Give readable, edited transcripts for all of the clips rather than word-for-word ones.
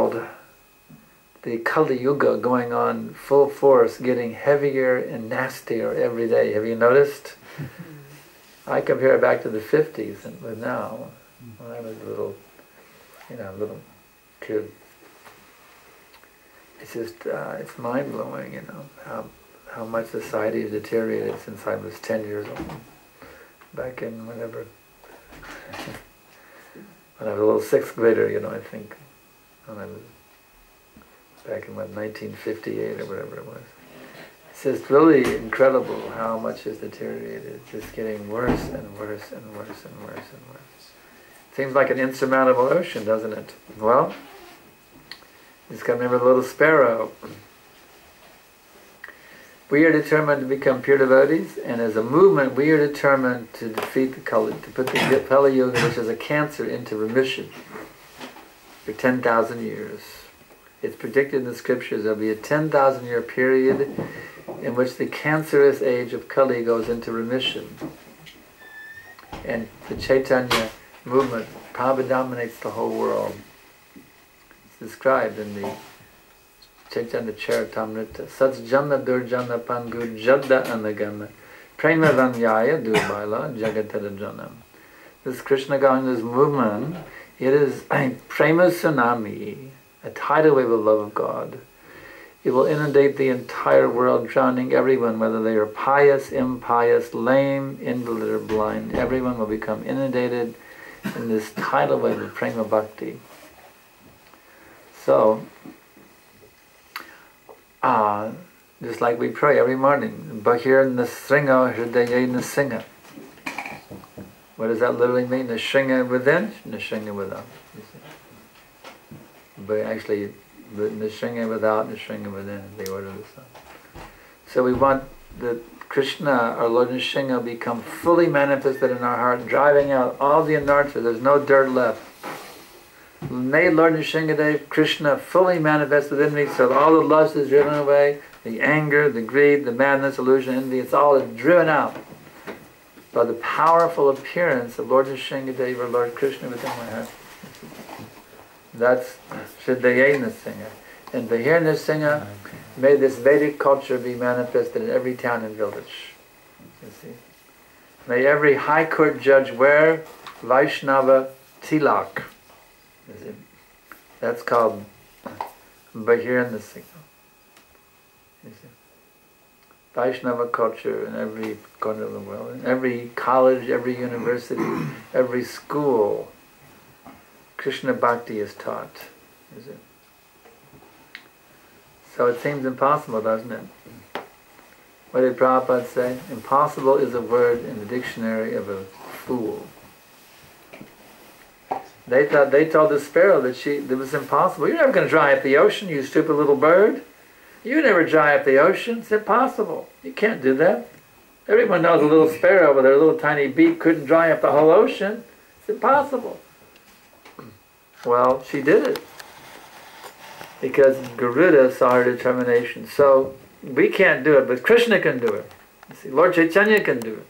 world, the Kali Yuga going on full force, getting heavier and nastier every day. Have you noticed? I compare it back to the 50s and with now, when I was a little kid. It's just, it's mind-blowing, how much society has deteriorated since I was 10 years old. Back in whenever, when I was a little sixth grader, I think, when I was back in 1958 or whatever it was. It's just really incredible how much has deteriorated. It's just getting worse and worse and worse and worse and worse. Seems like an insurmountable ocean, doesn't it? Well, you just got to remember the little sparrow. We are determined to become pure devotees, and as a movement, we are determined to defeat the Kali, to put the Kali Yuga, which is a cancer, into remission for 10,000 years. It's predicted in the scriptures there'll be a 10,000-year period in which the cancerous age of Kali goes into remission. And the Chaitanya movement probably dominates the whole world. It's described in the Chaitanya Charitamrita. Sats Jana Durjana Pangu Jadda Anagama Prema Vanyaya Durbaila Jagatara Janam. This Krishna Ganga's movement, it is a prema tsunami, a tidal wave of love of God. It will inundate the entire world, drowning everyone, whether they are pious, impious, lame, invalid, or blind. Everyone will become inundated in this tidal wave of prema bhakti. So, just like we pray every morning, Bahir Nasringa Hridaya Nasinga. What does that literally mean? Nasringa within, Nasringa without. But actually, Nisringa without, Nisringa within, the order of the sun. So we want the Krishna, our Lord Nisringa, become fully manifested in our heart, driving out all the anartha. There's no dirt left. May Lord Nisringadev, Krishna, fully manifested in me, so all the lust is driven away, the anger, the greed, the madness, illusion, envy, it's all driven out by the powerful appearance of Lord Nisringadev, or Lord Krishna, within my heart. That's Shridaya Nrsinga. And Vahir Nrsinga, may this Vedic culture be manifested in every town and village. You see? May every high court judge wear Vaishnava tilak. You see? That's called Vahir Nrsinga. You see? Vaishnava culture in every corner of the world, in every college, every university, every school. Krishna Bhakti is taught, is it? So it seems impossible, doesn't it? What did Prabhupada say? Impossible is a word in the dictionary of a fool. They told the sparrow that it was impossible. You're never going to dry up the ocean, you stupid little bird. You never dry up the ocean. It's impossible. You can't do that. Everyone knows a little sparrow with her little tiny beak couldn't dry up the whole ocean. It's impossible. Well, she did it, because Garuda saw her determination. So we can't do it, but Krishna can do it. You see, Lord Chaitanya can do it.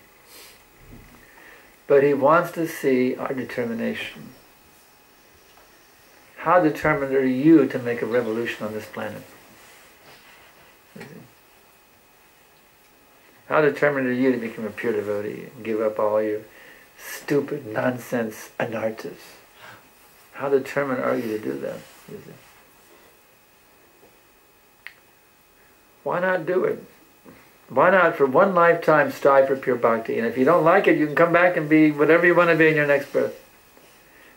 But he wants to see our determination. How determined are you to make a revolution on this planet? How determined are you to become a pure devotee and give up all your stupid nonsense anarthas? How determined are you to do that? Why not do it? Why not for one lifetime strive for pure bhakti? And if you don't like it, you can come back and be whatever you want to be in your next birth.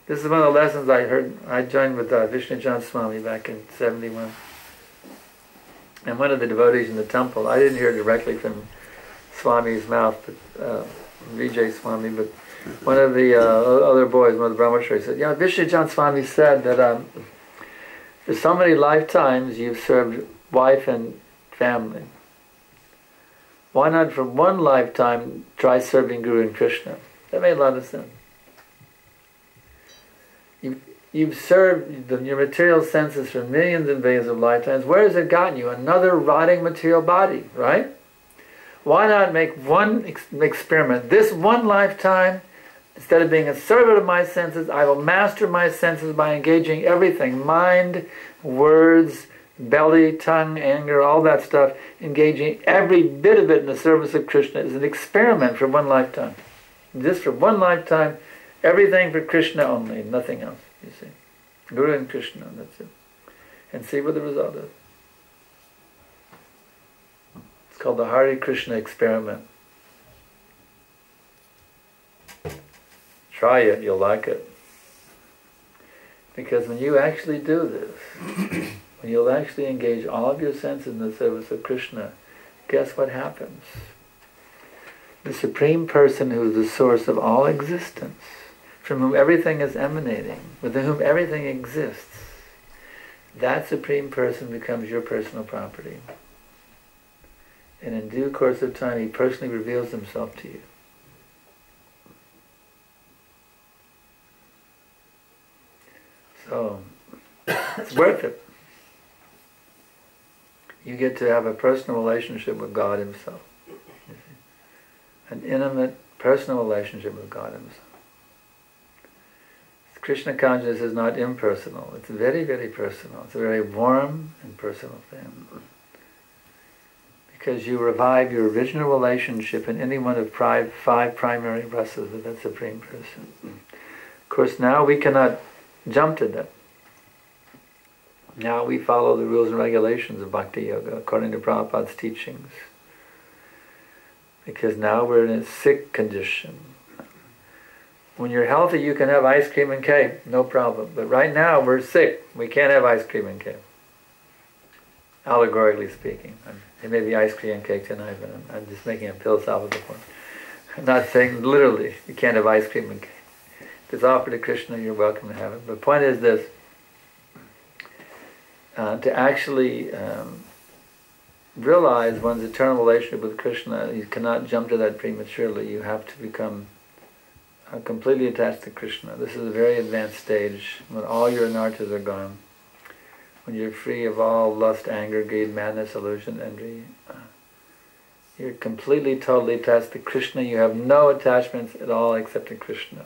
This is one of the lessons I heard. I joined with Vishnu Jan Swami back in '71. And one of the devotees in the temple, I didn't hear directly from Swami's mouth, but Vijay Swami, but one of the other boys, one of the brahmacharis, said, Vishnu Jan Swami said that for so many lifetimes you've served wife and family. Why not for one lifetime try serving Guru and Krishna? That made a lot of sense. You've served your material senses for millions and billions of lifetimes. Where has it gotten you? Another rotting material body, right? Why not make one experiment, this one lifetime, Instead of being a servant of my senses, I will master my senses by engaging everything. Mind, words, belly, tongue, anger, all that stuff. Engaging every bit of it in the service of Krishna is an experiment for one lifetime. Just for one lifetime, everything for Krishna only, nothing else, you see. Guru and Krishna, that's it. And see what the result is. It's called the Hare Krishna experiment. Try it, you'll like it. Because when you actually do this, when you'll actually engage all of your senses in the service of Krishna, guess what happens? The Supreme Person who is the source of all existence, from whom everything is emanating, with whom everything exists, that Supreme Person becomes your personal property. And in due course of time, he personally reveals himself to you. So, it's worth it. You get to have a personal relationship with God Himself. An intimate, personal relationship with God Himself. Krishna consciousness is not impersonal. It's very, very personal. It's a very warm and personal thing. Because you revive your original relationship in any one of five primary rasas of that Supreme Person. Of course, now we cannot jump to that. Now we follow the rules and regulations of Bhakti Yoga according to Prabhupada's teachings. Because now we're in a sick condition. When you're healthy, you can have ice cream and cake, no problem. But right now, we're sick. We can't have ice cream and cake. Allegorically speaking. It may be ice cream and cake tonight, but I'm just making a philosophical point. I'm not saying literally you can't have ice cream and cake. If it's offered to Krishna, you're welcome to have it. But the point is this, to actually realize one's eternal relationship with Krishna, you cannot jump to that prematurely. You have to become completely attached to Krishna. This is a very advanced stage when all your anarthas are gone. When you're free of all lust, anger, greed, madness, illusion, envy. You're completely, totally attached to Krishna. You have no attachments at all except to Krishna.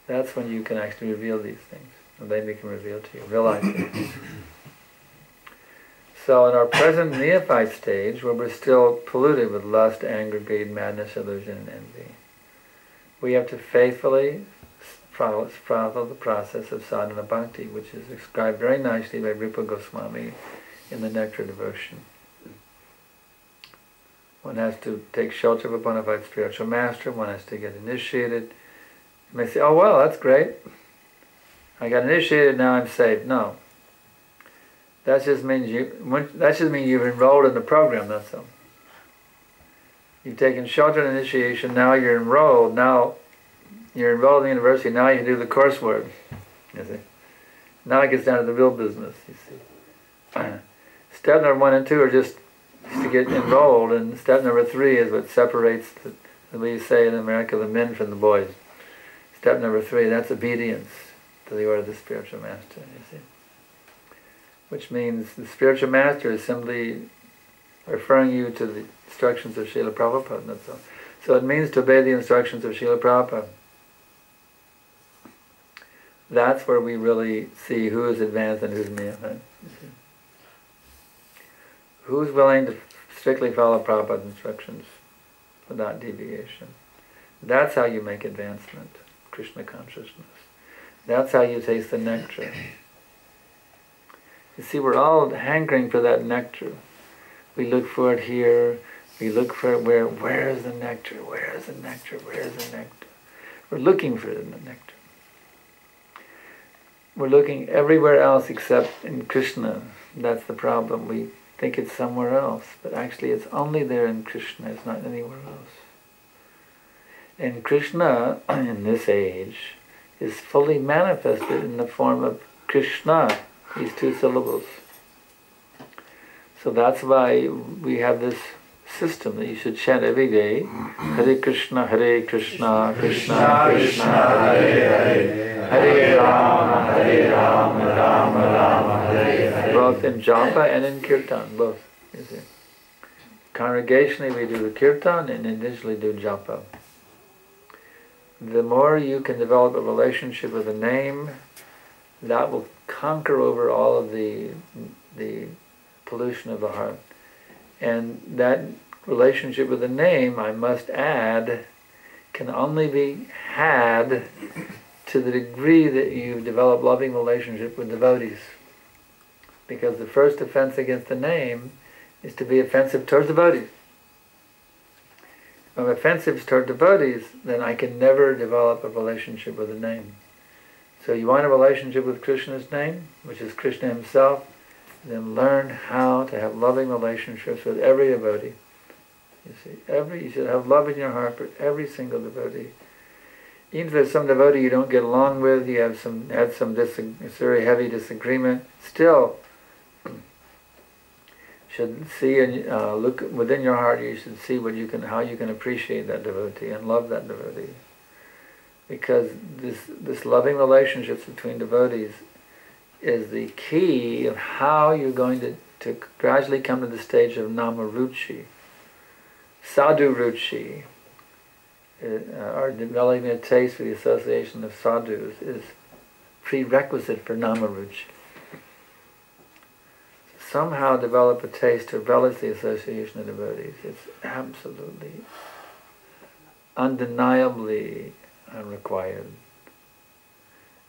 That's when you can actually reveal these things. And they become revealed to you. Realize it. So in our present neophyte stage, where we're still polluted with lust, anger, greed, madness, illusion, and envy, we have to faithfully follow the process of sadhana bhakti, which is described very nicely by Rupa Goswami in the Nectar Devotion. One has to take shelter of a bona fide spiritual master, one has to get initiated. You may say, oh well, that's great. I got initiated, now I'm saved. No. That just means you've enrolled in the program, that's all. You've taken shelter and initiation, now you're enrolled, now you're enrolled in the university, now you can do the coursework. You see? Now it gets down to the real business, you see. Step number 1 and 2 are just to get enrolled, and step number 3 is what separates, as we say in America, the men from the boys. Step number 3, that's obedience to the order of the spiritual master, you see. Which means the spiritual master is simply referring you to the instructions of Srila Prabhupada, that's all. So it means to obey the instructions of Srila Prabhupada. That's where we really see who is advanced and who's neophyte. Who's willing to strictly follow Prabhupada's instructions without deviation. That's how you make advancement, Krishna consciousness. That's how you taste the nectar. You see, we're all hankering for that nectar. We look for it here, we look for it where is the nectar, where is the nectar, where is the nectar? We're looking for it in the nectar. We're looking everywhere else except in Krishna. That's the problem. We think it's somewhere else, but actually it's only there in Krishna, it's not anywhere else. And Krishna, in this age, is fully manifested in the form of Krishna, these 2 syllables. So that's why we have this system that you should chant every day. Hare Krishna, Krishna Krishna, Hare Hare, Hare Rama, Rama Rama, Hare Hare. Both in japa and in kirtan, both. You see. Congregationally we do the kirtan and individually do japa. the more you can develop a relationship with a name, that will conquer over all of the pollution of the heart. And that relationship with a name, I must add, can only be had to the degree that you develop loving relationship with devotees. Because the first offense against the name is to be offensive towards devotees. If I'm offensive toward devotees, then I can never develop a relationship with a name. So you want a relationship with Krishna's name, which is Krishna himself, then learn how to have loving relationships with every devotee. You see, you should have love in your heart for every single devotee. Even if there's some devotee you don't get along with, you have it's very heavy disagreement, still should see and look within your heart. You should see how you can appreciate that devotee and love that devotee, because this loving relationships between devotees is the key of how you're going to gradually come to the stage of Namaruchi. Sadhu Ruchi, or developing a taste for the association of sadhus, is prerequisite for Namaruchi. Somehow develop a taste to relish the association of devotees. It's absolutely, undeniably required.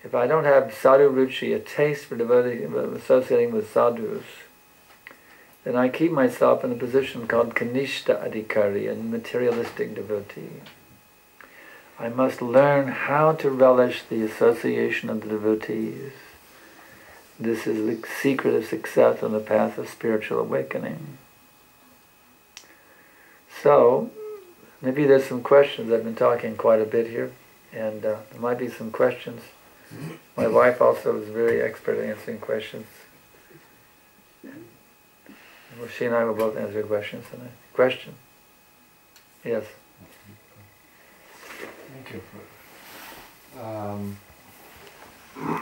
If I don't have sadhu ruchi, a taste for devotees associating with sadhus, then I keep myself in a position called kanishta adhikari, a materialistic devotee. I must learn how to relish the association of the devotees. This is the secret of success on the path of spiritual awakening. So, maybe there's some questions. I've been talking quite a bit here, and there might be some questions. My wife also is very expert at answering questions. Well, she and I will both answer questions tonight. Question? Yes. Thank you.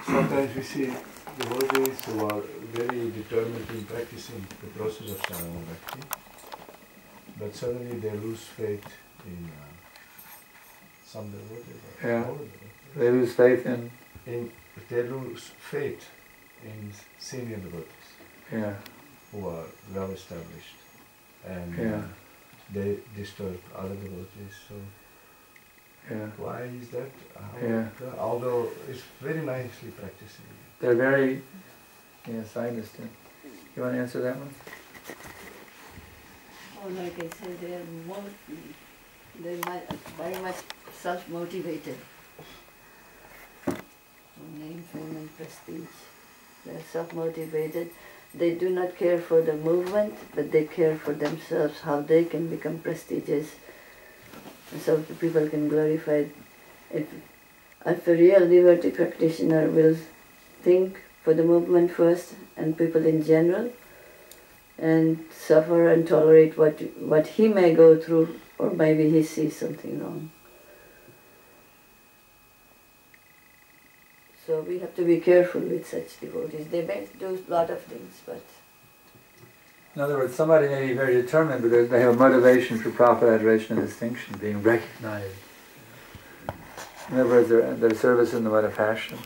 Sometimes we see devotees who are very determined in practicing the process of sadhana bhakti, but suddenly they lose faith in some devotees. Yeah. They lose faith in? They lose faith in senior devotees. Yeah. Who are well established, and yeah. They disturb other devotees. So yeah. Why is that? Yeah. Although it's very nicely practicing. They're very, yes, I understand. You want to answer that one? Oh, like I said, they're very much self-motivated. Name, fame and prestige. They're self-motivated. They do not care for the movement, but they care for themselves, how they can become prestigious, and so the people can glorify. If a real devotee practitioner will think for the movement first, and people in general, and suffer and tolerate what he may go through, or maybe he sees something wrong. So we have to be careful with such devotees. They may do a lot of things, but... In other words, somebody may be very determined, but they have a motivation for proper adoration and distinction, being recognized. In other words, their service in the mode of passion.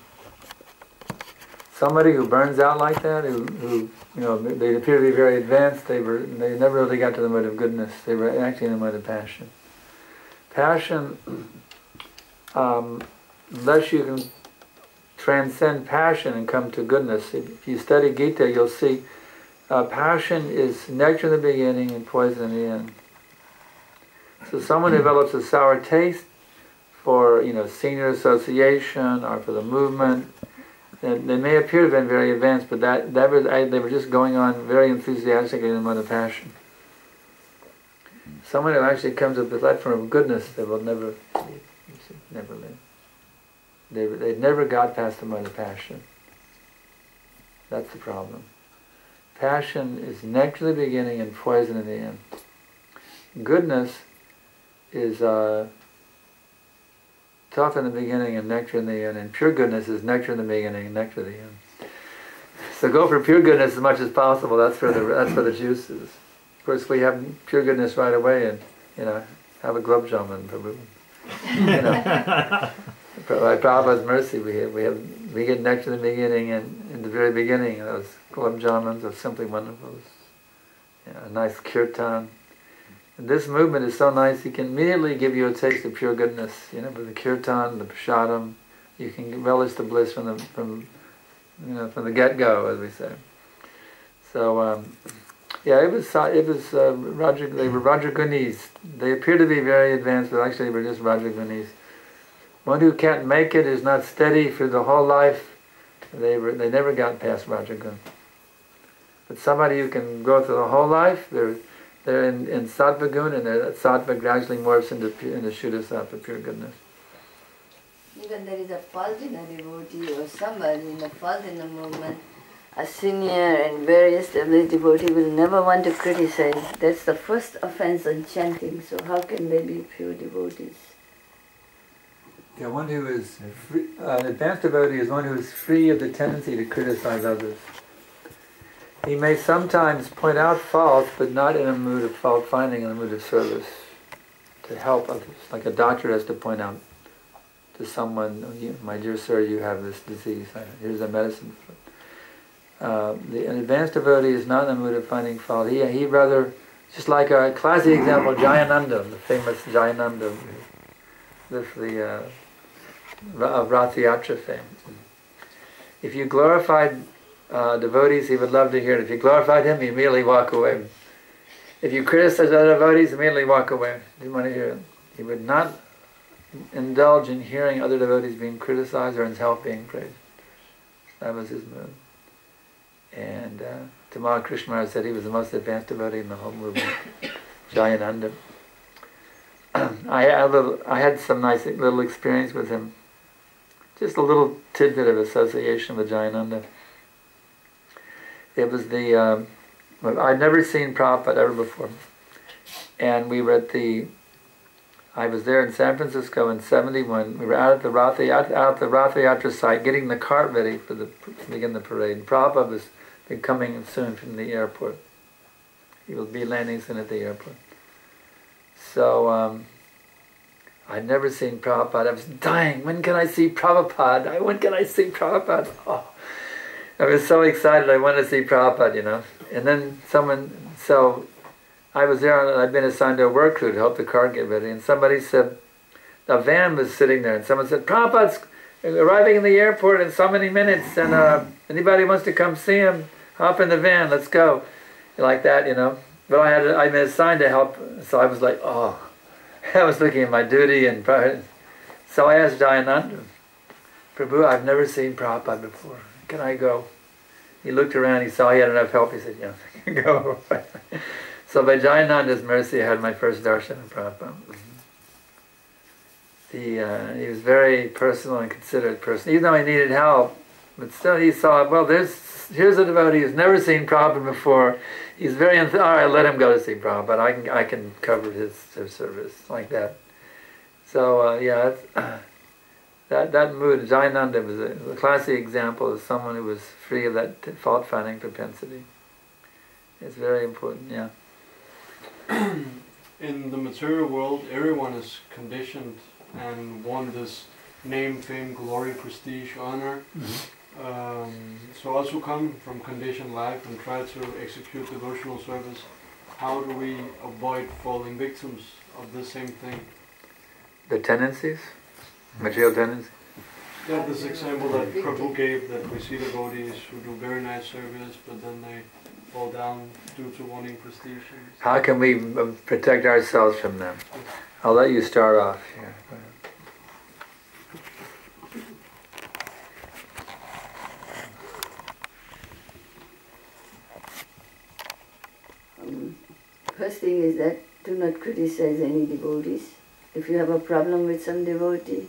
Somebody who burns out like that, who they appear to be very advanced, they never really got to the mode of goodness. They were acting in the mode of passion. Passion, unless you can transcend passion and come to goodness. If you study Gita, you'll see passion is nectar in the beginning and poison in the end. So someone develops a sour taste for senior association or for the movement. And they may appear to have been very advanced, but they were just going on very enthusiastically in the mode of passion. Someone who actually comes to the platform of goodness, they will never live. They never got past the mode of passion. That's the problem. Passion is nectar in the beginning and poison in the end. Goodness is tough in the beginning and nectar in the end, and pure goodness is nectar in the beginning and nectar in the end. So go for pure goodness as much as possible. That's where the juice is. Of course, we have pure goodness right away, and have a glove jamun, Prabhu. You know, by Prabhupada's mercy, we get next to the beginning, and in the very beginning, those gulab jamuns are simply wonderful. A nice kirtan. And this movement is so nice; it can immediately give you a taste of pure goodness. You know, with the kirtan, the prasadam, you can relish the bliss from the get-go, as we say. So. Yeah, they were Rajagunis. They appear to be very advanced, but actually we're just Rajagunis. One who can't make it is not steady for the whole life. They never got past Rajagun. But somebody who can go through the whole life, they're in Sattva gun, and that Sattva gradually morphs into Shuddha Sattva, pure goodness. Even there is a fault in a devotee or somebody in a fault in the movement. A senior and very established devotee will never want to criticize. That's the first offense on chanting. So how can they be pure devotees? Yeah, one who is free, an advanced devotee is one who is free of the tendency to criticize others. He may sometimes point out faults, but not in a mood of fault finding, in a mood of service, to help others. Like a doctor has to point out to someone, "My dear sir, you have this disease. Here's a medicine for it." An advanced devotee is not in the mood of finding fault. He rather, just like a classic example, Jayananda, the famous Jayananda, of Rath Yatra fame. If you glorified devotees, he would love to hear it. If you glorified him, he'd immediately walk away. If you criticized other devotees, immediately walk away. He didn't want to hear it. He would not indulge in hearing other devotees being criticized or his health being praised. That was his mood. And Tamal Krishna Maharaj said he was the most advanced devotee in the whole movement, Jayananda. I had some nice little experience with him. Just a little tidbit of association with Jayananda. It was I'd never seen Prabhupada ever before. And we were I was there in San Francisco in '71. We were out at the Rath Yatra site getting the cart ready to begin the parade. And Prabhupada was coming soon from the airport. He will be landing soon at the airport. So I'd never seen Prabhupada. I was dying. When can I see Prabhupada? When can I see Prabhupada? Oh, I was so excited. I wanted to see Prabhupada, you know. And then so I was there, and I'd been assigned to a work crew to help the car get ready. And somebody said, a van was sitting there, and someone said, "Prabhupada's arriving in the airport in so many minutes, and anybody wants to come see him, hop in the van, let's go." Like that, you know. But I'd been assigned to help, so I was like, oh. I was looking at my duty, and so I asked Jayananda, "Prabhu, I've never seen Prabhupada before. Can I go?" He looked around, he saw he had enough help, he said, "Yeah, go." So by Jayananda's mercy, I had my first darshan of Prabhupada. He was very personal and considerate person. Even though he needed help, but still he saw, well, here's a devotee who's never seen Prabhupada before. He's very all right, let him go to see Prabhupada. I can cover his service, like that. So yeah, that mood, Jayananda was a classic example of someone who was free of that fault-finding propensity. It's very important, yeah. In the material world, everyone is conditioned and want this name, fame, glory, prestige, honor. So also come from conditioned life and try to execute devotional service. How do we avoid falling victims of the same thing? The tendencies? Material tendencies? Yeah, this example that Prabhu gave, that we see devotees who do very nice service, but then they fall down due to wanting prestige. How can we protect ourselves from them? I'll let you start off here. Go ahead. First thing is that do not criticize any devotees. If you have a problem with some devotee,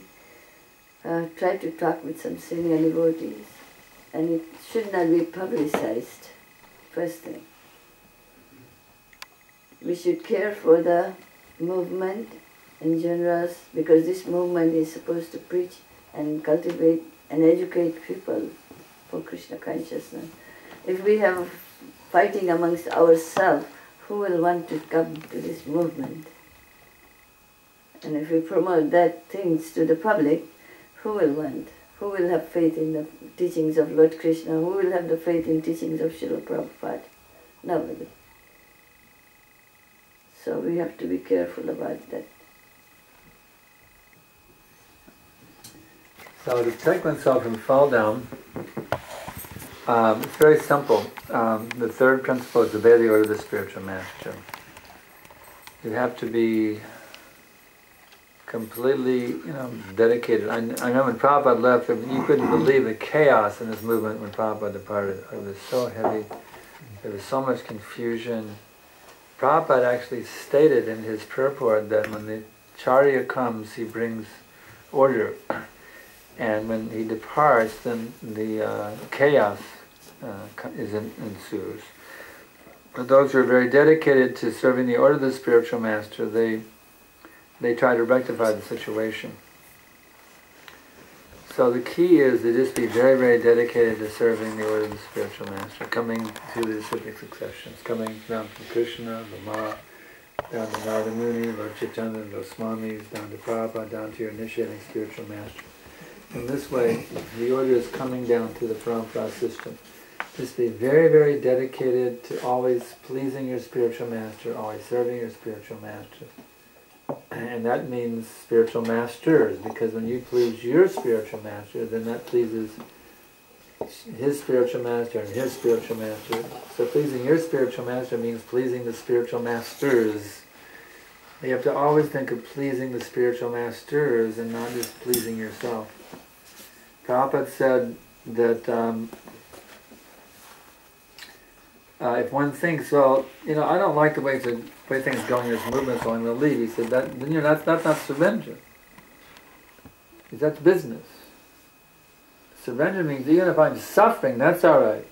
try to talk with some senior devotees, and it should not be publicized. First thing. We should care for the movement in general, because this movement is supposed to preach and cultivate and educate people for Krishna consciousness. If we have fighting amongst ourselves, who will want to come to this movement? And if we promote that things to the public, who will want? Who will have faith in the teachings of Lord Krishna? Who will have the faith in teachings of Srila Prabhupada? Nobody. So we have to be careful about that. So to protect oneself from fall down, it's very simple. The third principle is obey the order of the spiritual master. You have to be completely, dedicated. I know when Prabhupada left, you couldn't believe the chaos in this movement when Prabhupada departed. It was so heavy. There was so much confusion. Prabhupada actually stated in his purport that when the Charya comes, he brings order. And when he departs, then the chaos ensues. But those who are very dedicated to serving the order of the spiritual master, they try to rectify the situation. So the key is to just be very, very dedicated to serving the order of the spiritual master, coming through the disciplic successions, coming down from Krishna, the Ma, down to Narada Muni, Lord Chaitanya, those Swamis, down to Prabhupada, down to your initiating spiritual master. In this way, the order is coming down through the parampara system. Just be very, very dedicated to always pleasing your spiritual master, always serving your spiritual master. And that means spiritual masters, because when you please your spiritual master, then that pleases his spiritual master and his spiritual master. So pleasing your spiritual master means pleasing the spiritual masters. You have to always think of pleasing the spiritual masters and not just pleasing yourself. Prabhupada said that if one thinks, well, I don't like the way things are going in this movement, so I'm going to leave. He said, that's not surrender. Because that's business. Surrender means even if I'm suffering, that's all right.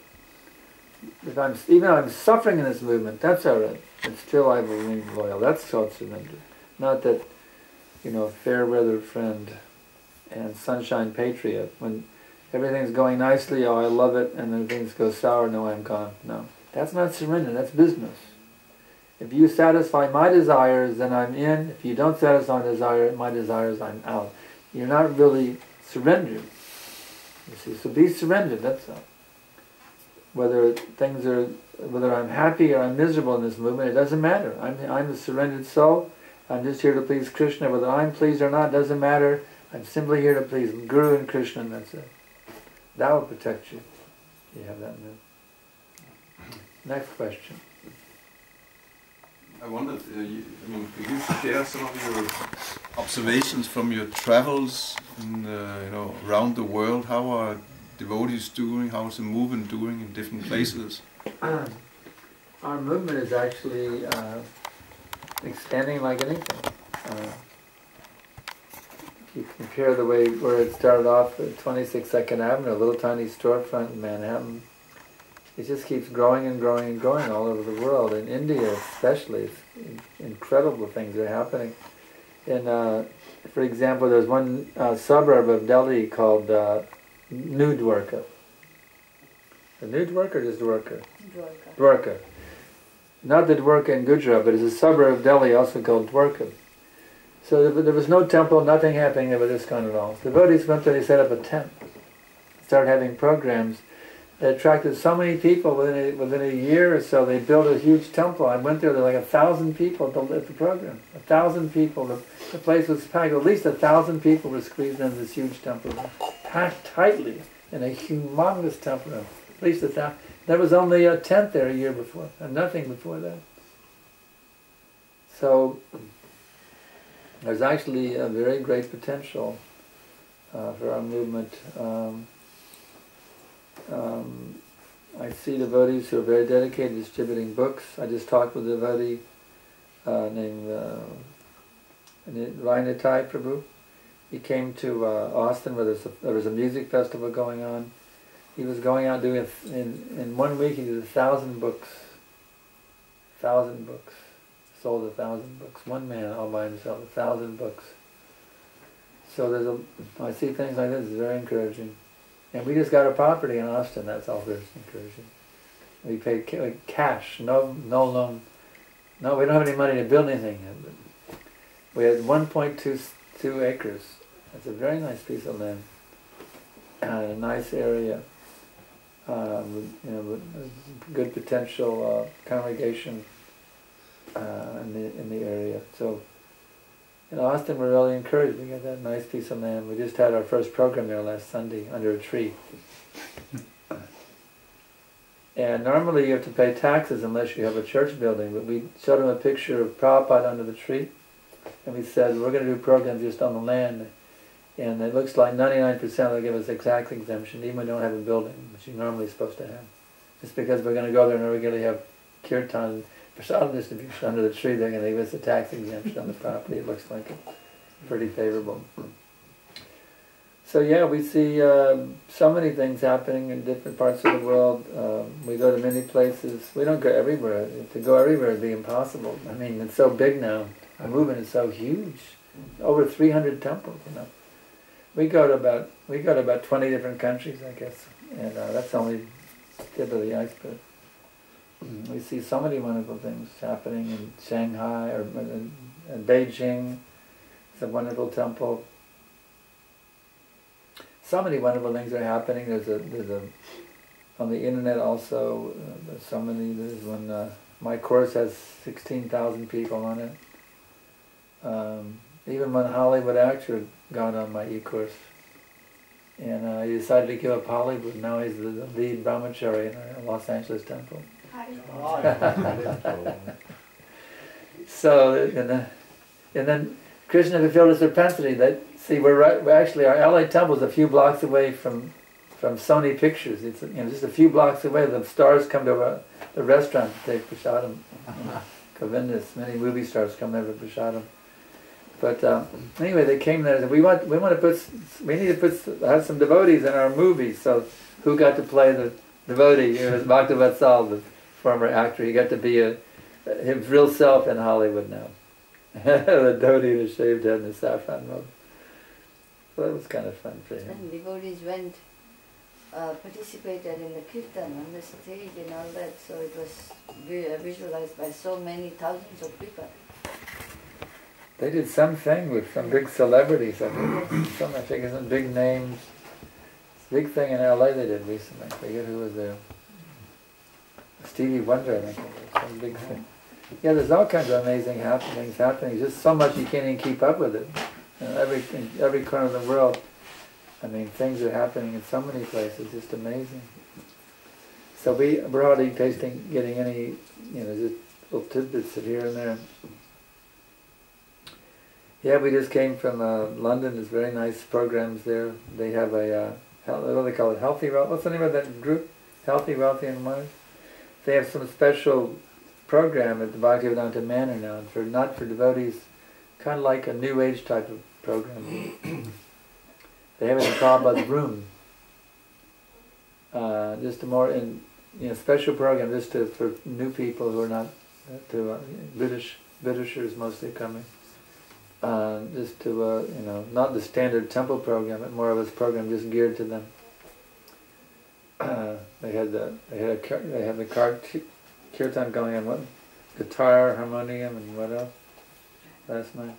Even if I'm suffering in this movement, that's all right. And still I will remain loyal. That's called surrender. Not that, fair weather friend and sunshine patriot. When everything's going nicely, oh, I love it, and then things go sour, no, I'm gone. No. That's not surrender, that's business. If you satisfy my desires, then I'm in. If you don't satisfy my desires, I'm out. You're not really surrendered. You see, so be surrendered, that's all. Whether I'm happy or I'm miserable in this movement, it doesn't matter. I'm a surrendered soul. I'm just here to please Krishna. Whether I'm pleased or not doesn't matter. I'm simply here to please Guru and Krishna, and that's it. That will protect you. You have that mood. Next question. I wondered, could you share some of your observations from your travels around the world? How are devotees doing? How is the movement doing in different places? Our movement is actually expanding like anything. If you compare the way where it started off at 26 2nd Avenue, a little tiny storefront in Manhattan, it just keeps growing and growing and growing all over the world. In India especially, incredible things are happening. For example, there's one suburb of Delhi called New Dwarka. The New Dwarka or just Dwarka? Dwarka. Not the Dwarka in Gujarat, but it's a suburb of Delhi also called Dwarka. So there was no temple, nothing happening there with this kind at all. The devotees went there, they set up a tent, started having programs. It attracted so many people within a year or so. They built a huge temple. I went there were like 1,000 people at the program. 1,000 people. The place was packed. At least 1,000 people were squeezed into this huge temple, packed tightly in a humongous temple. At least 1,000. There was only a tent there a year before, and nothing before that. So there's actually a very great potential for our movement. I see devotees who are very dedicated to distributing books. I just talked with a devotee named Rainatai Prabhu. He came to Austin where there was a music festival going on. He was going out doing in 1 week he did 1,000 books. 1,000 books. Sold 1,000 books. One man all by himself, 1,000 books. So I see things like this, it's very encouraging. And we just got a property in Austin, that's all very encouraging. We paid cash, no loan. No, we don't have any money to build anything yet, but We had 1.22 acres. It's a very nice piece of land, a nice area, with good potential congregation in the area. So in Austin, we're really encouraged. We got that nice piece of land. We just had our first program there last Sunday under a tree. And normally you have to pay taxes unless you have a church building, but we showed them a picture of Prabhupada under the tree, and we said, we're going to do programs just on the land. And it looks like 99% will give us a tax exemption, even if we don't have a building, which you're normally supposed to have. Just because we're going to go there and regularly have kirtan, prasad distribution under the tree, they're going to give us a tax exemption on the property. It looks like it's pretty favorable. So yeah, we see so many things happening in different parts of the world. We go to many places. We don't go everywhere. To go everywhere would be impossible. I mean, it's so big now. Our movement is so huge. Over 300 temples, We go to about 20 different countries, I guess, and that's only the tip of the iceberg. We see so many wonderful things happening in Shanghai or in Beijing. It's a wonderful temple. So many wonderful things are happening. There's a on the internet also. There's so many. There's one. My course has 16,000 people on it. Even one Hollywood actor got on my e-course, and he decided to give up Hollywood. Now he's the lead brahmachari in our Los Angeles temple. So, and then Krishna fulfilled his propensity. See, we're actually, our LA temple is a few blocks away from Sony Pictures. It's just a few blocks away. The stars come to the restaurant to take prasadam. Govindas, many movie stars come there for prasadam. But anyway, they came there and said, we need to have some devotees in our movies. So who got to play the devotee? It was Bhakti Vatsal, the former actor. He got to be his real self in Hollywood now. The devotee in a shaved head and a saffron robe. So that was kind of fun for him. And devotees went, participated in the kirtan on the stage and all that. So it was visualized by so many thousands of people. They did something with some big celebrities. I think some big names. Big thing in LA they did recently. I forget who was there. Stevie Wonder, I think it was. Some big thing. Yeah, there's all kinds of amazing things happening. Just so much you can't even keep up with it. Every corner of the world. I mean, things are happening in so many places. Just amazing. So we're already getting any, just little tidbits of here and there. Yeah, we just came from London. There's very nice programs there. They have a, what do they call it, Healthy Wealth? What's the name of that group? Healthy, Wealthy, and Wise? They have some special program at the Bhaktivedanta Manor now, not for devotees, kind of like a New Age type of program. They have it in Prabhupada's room. Just a more special program just for new people who are not, Britishers mostly coming. Just to, not the standard temple program, but more of a program just geared to them. They had the kirtan going on, what? Guitar, harmonium, and what else? Last night,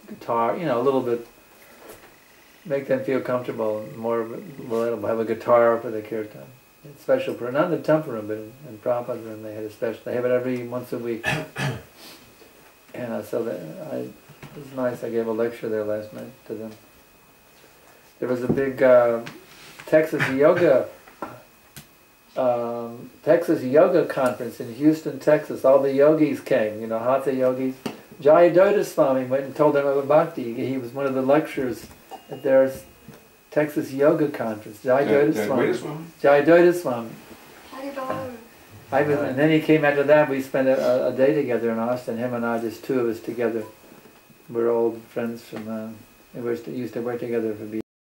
guitar. A little bit. Make them feel comfortable. They'll have a guitar for the kirtan. It's special, not in the temple room, but in Prabhupada's room. They had a special. They have it every once a week. And so it was nice. I gave a lecture there last night to them. There was a big Texas yoga conference in Houston, Texas. All the yogis came, Hatha yogis. Jayadodha Swami went and told them about bhakti. He was one of the lecturers at their Texas yoga conference. Jayadodha Swami. And then he came after that. We spent a day together in Austin. Him and I, just two of us together. We're old friends from. We used to work together for.